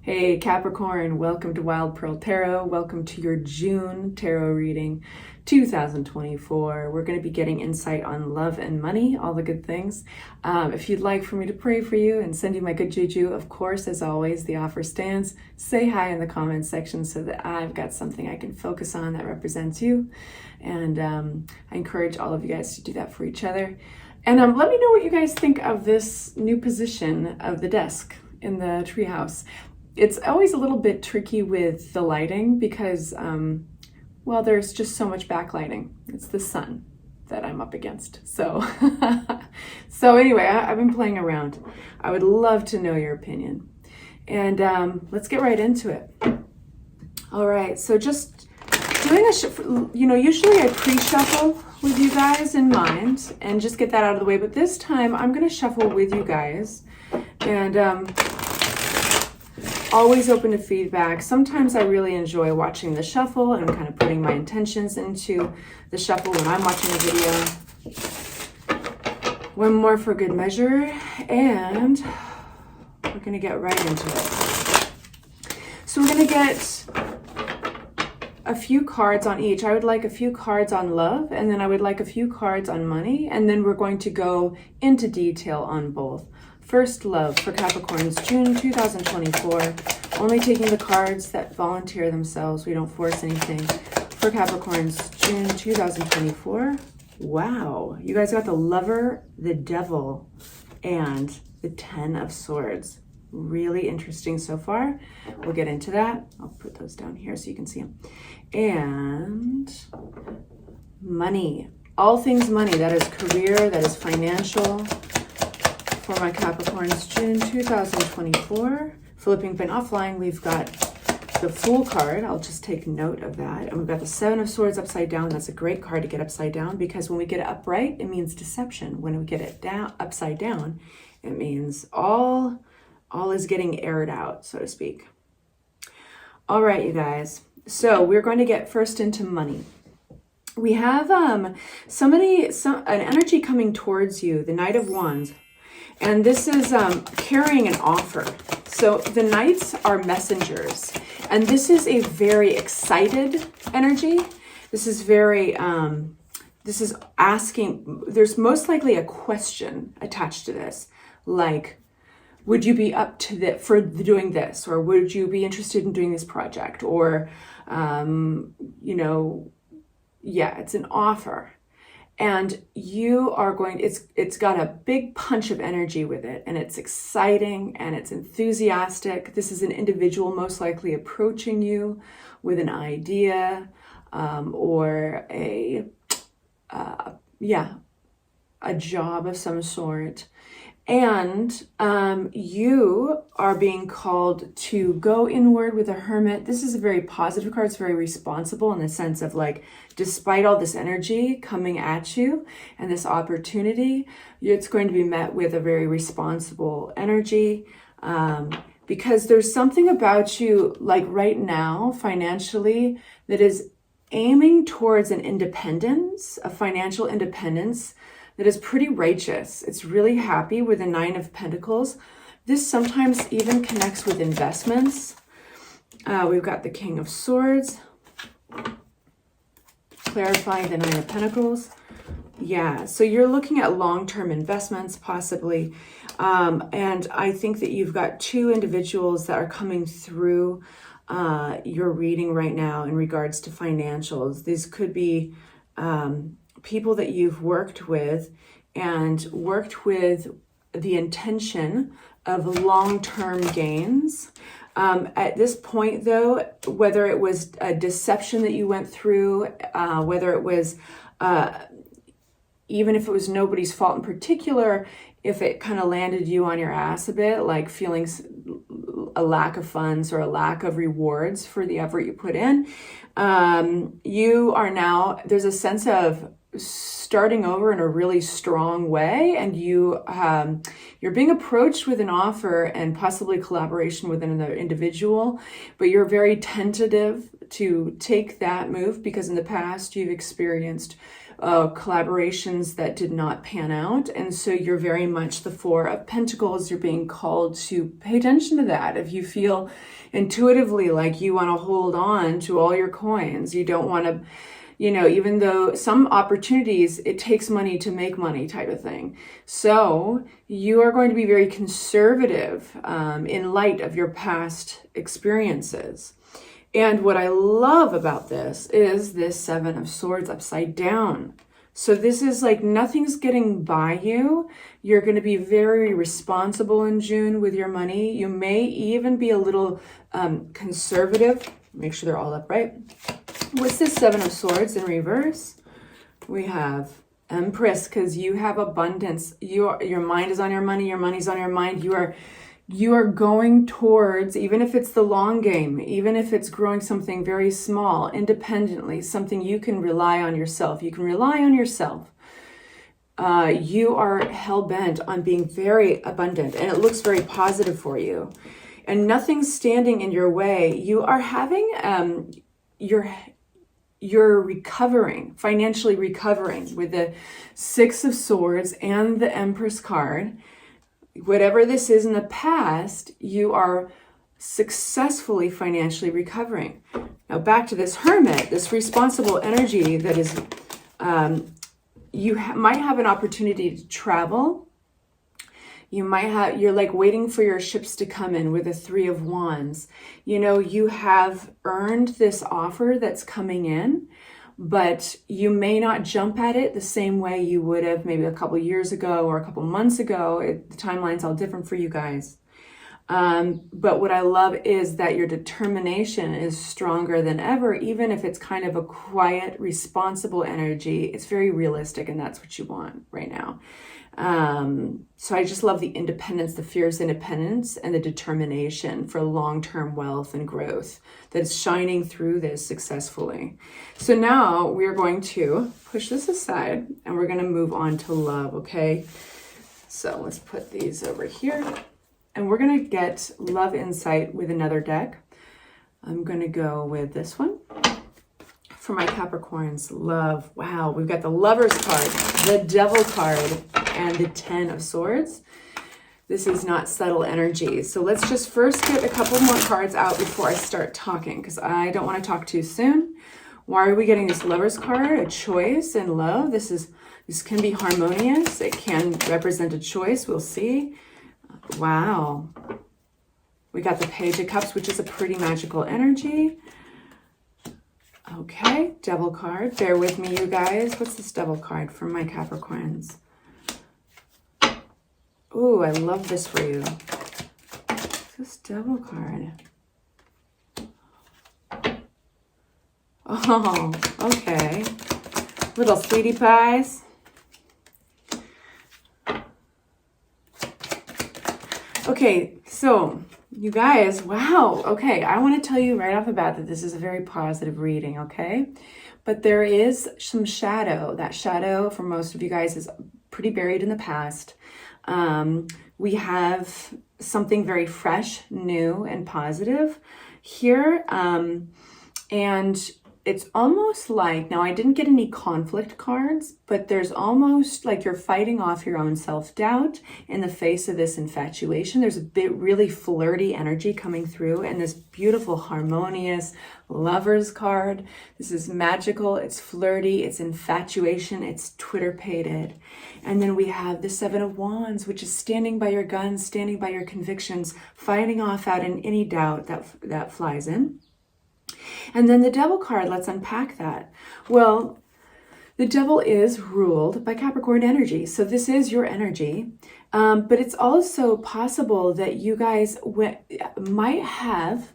Hey Capricorn, welcome to Wild Pearl Tarot. Welcome to your June tarot reading 2024. We're going to be getting insight on love and money, all the good things. If you'd like for me to pray for you and send you my good juju, of course, as always, the offer stands. Say hi in the comments section so that I've got something I can focus on that represents you. And I encourage all of you guys to do that for each other. And let me know what you guys think of this new position of the desk in the treehouse. It's always a little bit tricky with the lighting because, well, there's just so much backlighting. It's the sun that I'm up against. So, anyway, I've been playing around. I would love to know your opinion. And let's get right into it. All right, so just doing usually I pre-shuffle with you guys in mind and just get that out of the way. But this time I'm going to shuffle with you guys and always open to feedback. Sometimes I really enjoy watching the shuffle and kind of putting my intentions into the shuffle when I'm watching a video. One more for good measure, and we're gonna get right into it. So we're gonna get a few cards on each. I would like a few cards on love, and then I would like a few cards on money, and then we're going to go into detail on both. First, love for Capricorns, June 2024. Only taking the cards that volunteer themselves. We don't force anything. For Capricorns, June 2024. Wow. You guys got the Lover, the Devil, and the Ten of Swords. Really interesting so far. We'll get into that. I'll put those down here so you can see them. And money. All things money. That is career. That is financial. For my Capricorns, June 2024. Flipping pin offline, we've got the Fool card. I'll just take note of that. And we've got the Seven of Swords upside down. That's a great card to get upside down because when we get it upright, it means deception. When we get it down upside down, it means all is getting aired out, so to speak. All right, you guys. So we're going to get first into money. We have an energy coming towards you, the Knight of Wands. And this is carrying an offer. So the knights are messengers. And this is a very excited energy. This is very, this is asking, there's most likely a question attached to this. Like, would you be up to for doing this? Or would you be interested in doing this project? Or, yeah, it's an offer. And you are going, it's got a big punch of energy with it, and it's exciting and it's enthusiastic. This is an individual most likely approaching you with an idea or a job of some sort. And you are being called to go inward with a Hermit. This is a very positive card. It's very responsible in the sense of like, despite all this energy coming at you and this opportunity, it's going to be met with a very responsible energy because there's something about you like right now financially that is aiming towards an independence, a financial independence that is pretty righteous. It's really happy with the Nine of Pentacles. This sometimes even connects with investments. We've got the King of Swords, clarifying the Nine of Pentacles. Yeah, so you're looking at long-term investments possibly. And I think that you've got two individuals that are coming through your reading right now in regards to financials. These could be people that you've worked with the intention of long-term gains. At this point though, whether it was a deception that you went through, whether it was, even if it was nobody's fault in particular, if it kind of landed you on your ass a bit, like feeling a lack of funds or a lack of rewards for the effort you put in, you are now, there's a sense of starting over in a really strong way, and you're being approached with an offer and possibly collaboration with another individual, but you're very tentative to take that move because in the past you've experienced collaborations that did not pan out. And so you're very much the Four of Pentacles. You're being called to pay attention to that. If you feel intuitively like you want to hold on to all your coins, you don't want to, you know, even though some opportunities, it takes money to make money type of thing. So you are going to be very conservative in light of your past experiences. And what I love about this is this Seven of Swords upside down. So this is like nothing's getting by you. You're going to be very responsible in June with your money. You may even be a little conservative. Make sure they're all upright. What's this Seven of Swords in reverse? We have Empress, because you have abundance. Your mind is on your money. Your money's on your mind. You are going towards, even if it's the long game, even if it's growing something very small, independently, something you can rely on yourself. You can rely on yourself. You are hell-bent on being very abundant, and it looks very positive for you. And nothing's standing in your way. You are having, you're recovering, financially recovering with the Six of Swords and the Empress card. Whatever this is in the past, you are successfully financially recovering. Now back to this Hermit, this responsible energy that is, might have an opportunity to travel. You're like waiting for your ships to come in with a Three of Wands. You know, you have earned this offer that's coming in, but you may not jump at it the same way you would have maybe a couple years ago or a couple months ago. The timeline's all different for you guys. But what I love is that your determination is stronger than ever, even if it's kind of a quiet, responsible energy. It's very realistic, and that's what you want right now. So I just love the independence, the fierce independence, and the determination for long-term wealth and growth that is shining through this successfully. So now we're going to push this aside and we're going to move on to love, okay? So let's put these over here and we're going to get love insight with another deck. I'm going to go with this one. For my Capricorns, love. Wow, we've got the Lover's card, the Devil card, and the Ten of Swords. This is not subtle energy. So let's just first get a couple more cards out before I start talking, because I don't want to talk too soon. Why are we getting this Lover's card? A choice and love. This can be harmonious. It can represent a choice. We'll see. Wow. We got the Page of Cups, which is a pretty magical energy. Okay, Devil card. Bear with me, you guys. What's this Devil card from my Capricorns? Ooh, I love this for you. What's this Devil card? Oh, okay. Little sweetie pies. Okay, so you guys, wow. Okay, I want to tell you right off the bat that this is a very positive reading, okay? But there is some shadow. That shadow for most of you guys is pretty buried in the past. We have something very fresh, new, and positive here. And it's almost like, now I didn't get any conflict cards, but there's almost like you're fighting off your own self-doubt in the face of this infatuation. There's a bit really flirty energy coming through, and this beautiful, harmonious Lover's card. This is magical, it's flirty, it's infatuation, it's Twitter-pated. And then we have the Seven of Wands, which is standing by your guns, standing by your convictions, fighting off out in any doubt that flies in. And then the Devil card, let's unpack that. Well, the Devil is ruled by Capricorn energy. So this is your energy. But it's also possible that you guys might have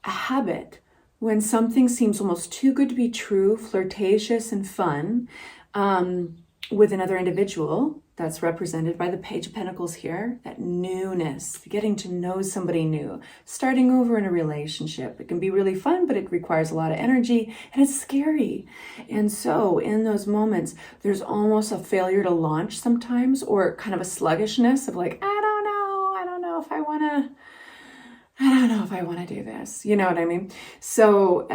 a habit when something seems almost too good to be true, flirtatious and fun, with another individual. That's represented by the Page of Pentacles here, that newness, getting to know somebody new, starting over in a relationship. It can be really fun, but it requires a lot of energy and it's scary. And so in those moments, there's almost a failure to launch sometimes, or kind of a sluggishness of like, I don't know if I want to I don't know if I want to do this. You know what I mean? So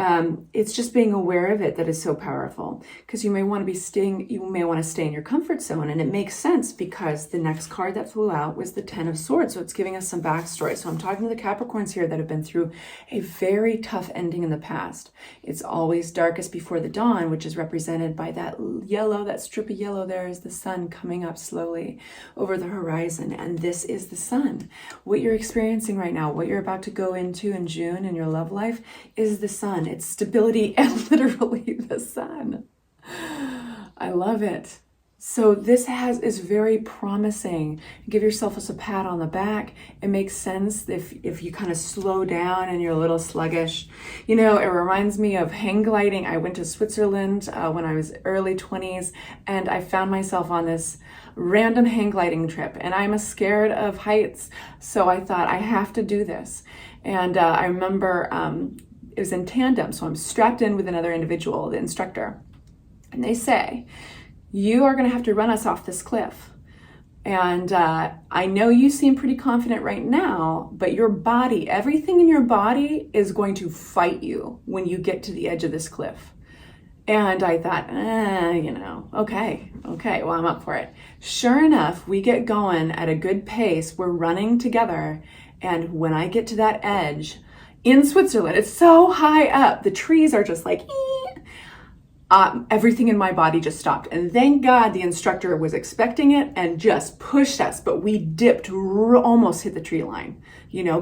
it's just being aware of it that is so powerful, because you may want to stay in your comfort zone. And it makes sense because the next card that flew out was the 10 of Swords. So it's giving us some backstory. So I'm talking to the Capricorns here that have been through a very tough ending in the past. It's always darkest before the dawn, which is represented by that yellow, that strip of yellow there is the sun coming up slowly over the horizon. And this is the sun. What you're experiencing right now, what you're about to go into in June in your love life is the sun. It's stability and literally the sun. I love it. So this is very promising. Give yourself a pat on the back. It makes sense if you kind of slow down and you're a little sluggish. You know, it reminds me of hang gliding. I went to Switzerland when I was early 20s, and I found myself on this random hang gliding trip, and I'm scared of heights, so I thought I have to do this. And I remember it was in tandem, so I'm strapped in with another individual, the instructor, and they say, you are going to have to run us off this cliff. And I know you seem pretty confident right now, but your body, everything in your body is going to fight you when you get to the edge of this cliff. And I thought, okay, well, I'm up for it. Sure enough, we get going at a good pace. We're running together. And when I get to that edge in Switzerland, it's so high up. The trees are just like, everything in my body just stopped. And thank God the instructor was expecting it and just pushed us. But we dipped, almost hit the tree line,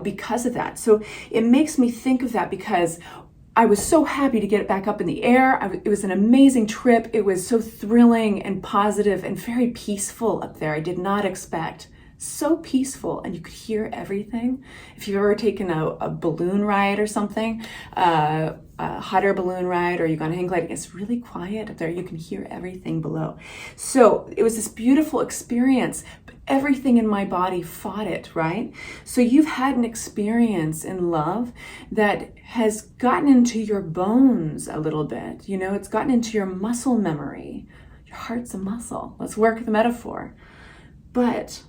because of that. So it makes me think of that, because I was so happy to get it back up in the air. It was an amazing trip. It was so thrilling and positive and very peaceful up there. I did not expect. So peaceful, and you could hear everything. If you've ever taken a balloon ride or something, a hot air balloon ride, or you've gone hang gliding, it's really quiet up there. You can hear everything below. So it was this beautiful experience, but everything in my body fought it, right? So you've had an experience in love that has gotten into your bones a little bit. It's gotten into your muscle memory. Your heart's a muscle. Let's work the metaphor. But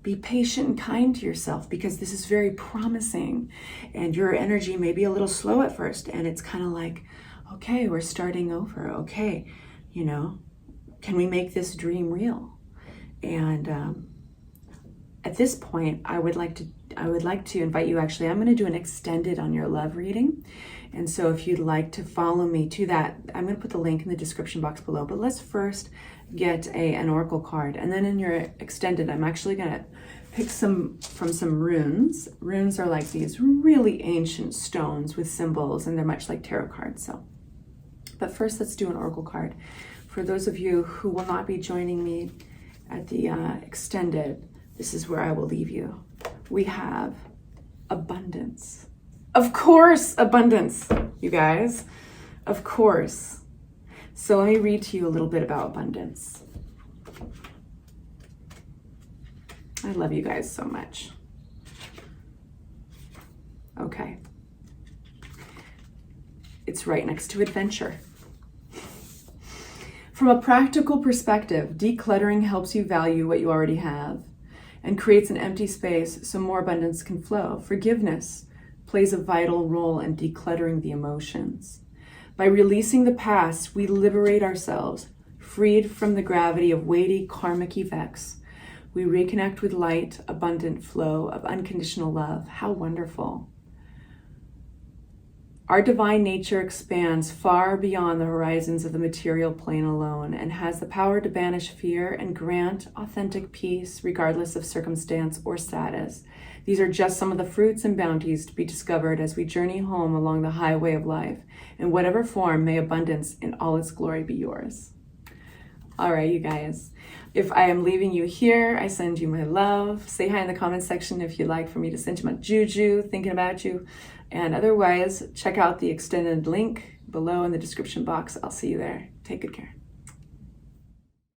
be patient and kind to yourself, because this is very promising, and your energy may be a little slow at first, and it's kind of like, okay, we're starting over. Okay, can we make this dream real? And at this point, I would like to invite you. Actually, I'm going to do an extended on your love reading. And so if you'd like to follow me to that, I'm going to put the link in the description box below. But let's first get an oracle card. And then in your extended, I'm actually going to pick from some runes. Runes are like these really ancient stones with symbols, and they're much like tarot cards. But first, let's do an oracle card. For those of you who will not be joining me at the extended, this is where I will leave you. We have abundance. Of course, abundance, you guys. Of course. So let me read to you a little bit about abundance. I love you guys so much. Okay. It's right next to adventure. From a practical perspective, decluttering helps you value what you already have and creates an empty space so more abundance can flow. Forgiveness plays a vital role in decluttering the emotions. By releasing the past, we liberate ourselves, freed from the gravity of weighty karmic effects. We reconnect with light, abundant flow of unconditional love. How wonderful. Our divine nature expands far beyond the horizons of the material plane alone and has the power to banish fear and grant authentic peace regardless of circumstance or status. These are just some of the fruits and bounties to be discovered as we journey home along the highway of life. In whatever form, may abundance in all its glory be yours. All right, you guys. If I am leaving you here, I send you my love. Say hi in the comments section if you'd like for me to send you my juju, thinking about you. And otherwise, check out the extended link below in the description box. I'll see you there. Take good care.